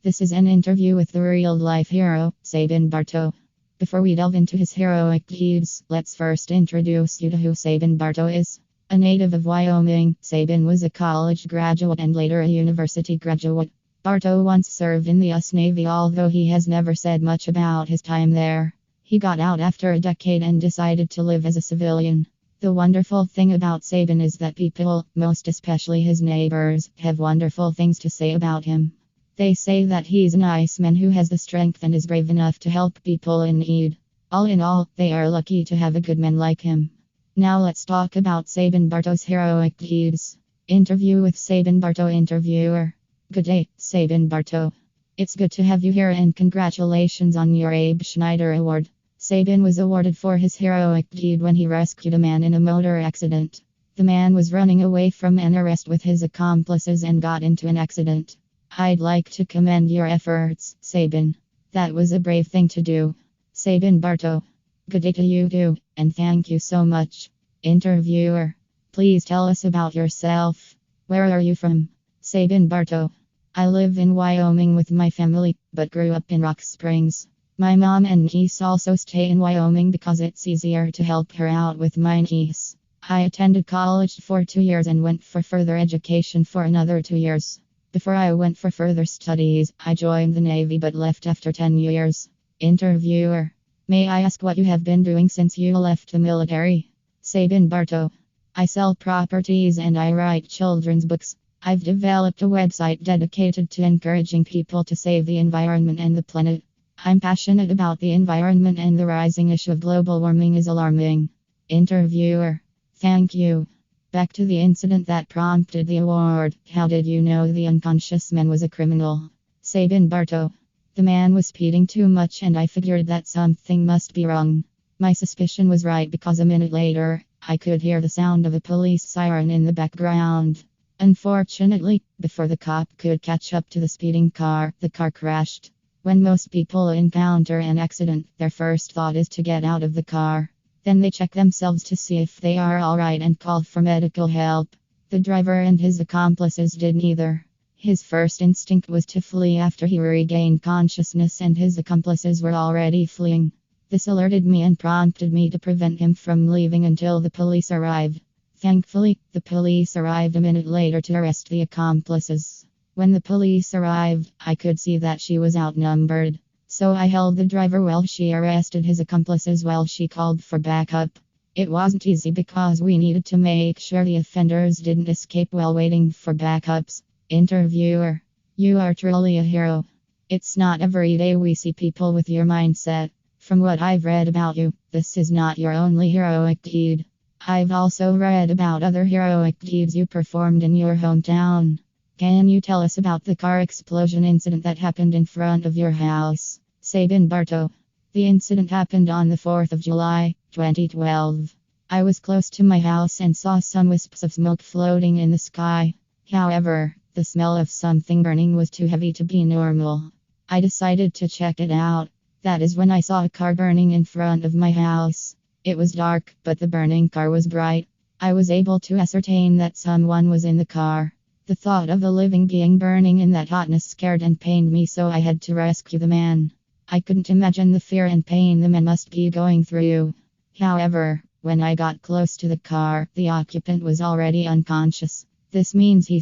This is an interview with the real-life hero, Sabin Barto. Before we delve into his heroic deeds, let's first introduce you to who Sabin Barto is. A native of Wyoming, Sabin was a college graduate and later a university graduate. Barto once served in the US Navy, although he has never said much about his time there. He got out after a decade and decided to live as a civilian. The wonderful thing about Sabin is that people, most especially his neighbors, have wonderful things to say about him. They say that he's a nice man who has the strength and is brave enough to help people in need. All in all, they are lucky to have a good man like him. Now let's talk about Sabin Barto's heroic deeds. Interview with Sabin Barto. Interviewer: Good day, Sabin Barto. It's good to have you here and congratulations on your Abe Schneider Award. Sabin was awarded for his heroic deed when he rescued a man in a motor accident. The man was running away from an arrest with his accomplices and got into an accident. I'd like to commend your efforts, Sabin. That was a brave thing to do. Sabin Barto: Good day to you too, and thank you so much. Interviewer: Please tell us about yourself. Where are you from? Sabin Barto: I live in Wyoming with my family, but grew up in Rock Springs. My mom and niece also stay in Wyoming because it's easier to help her out with my niece. I attended college for 2 years and went for further education for another 2 years. Before I went for further studies, I joined the Navy but left after 10 years. Interviewer: May I ask what you have been doing since you left the military? Sabin Barto: I sell properties and I write children's books. I've developed a website dedicated to encouraging people to save the environment and the planet. I'm passionate about the environment and the rising issue of global warming is alarming. Interviewer: Thank you. Back to the incident that prompted the award. How did you know the unconscious man was a criminal? Sabin Barto: The man was speeding too much and I figured that something must be wrong. My suspicion was right because a minute later, I could hear the sound of a police siren in the background. Unfortunately, before the cop could catch up to the speeding car, the car crashed. When most people encounter an accident, their first thought is to get out of the car. Then they check themselves to see if they are alright and call for medical help. The driver and his accomplices did neither. His first instinct was to flee after he regained consciousness and his accomplices were already fleeing. This alerted me and prompted me to prevent him from leaving until the police arrived. Thankfully, the police arrived a minute later to arrest the accomplices. When the police arrived, I could see that she was outnumbered. So I held the driver while she arrested his accomplices while she called for backup. It wasn't easy because we needed to make sure the offenders didn't escape while waiting for backups. Interviewer: You are truly a hero. It's not every day we see people with your mindset. From what I've read about you, this is not your only heroic deed. I've also read about other heroic deeds you performed in your hometown. Can you tell us about the car explosion incident that happened in front of your house? Sabin Barto: The incident happened on the 4th of July, 2012. I was close to my house and saw some wisps of smoke floating in the sky. However, the smell of something burning was too heavy to be normal. I decided to check it out. That is when I saw a car burning in front of my house. It was dark, but the burning car was bright. I was able to ascertain that someone was in the car. The thought of a living being burning in that hotness scared and pained me, so I had to rescue the man. I couldn't imagine the fear and pain the man must be going through. However, when I got close to the car, the occupant was already unconscious. This means he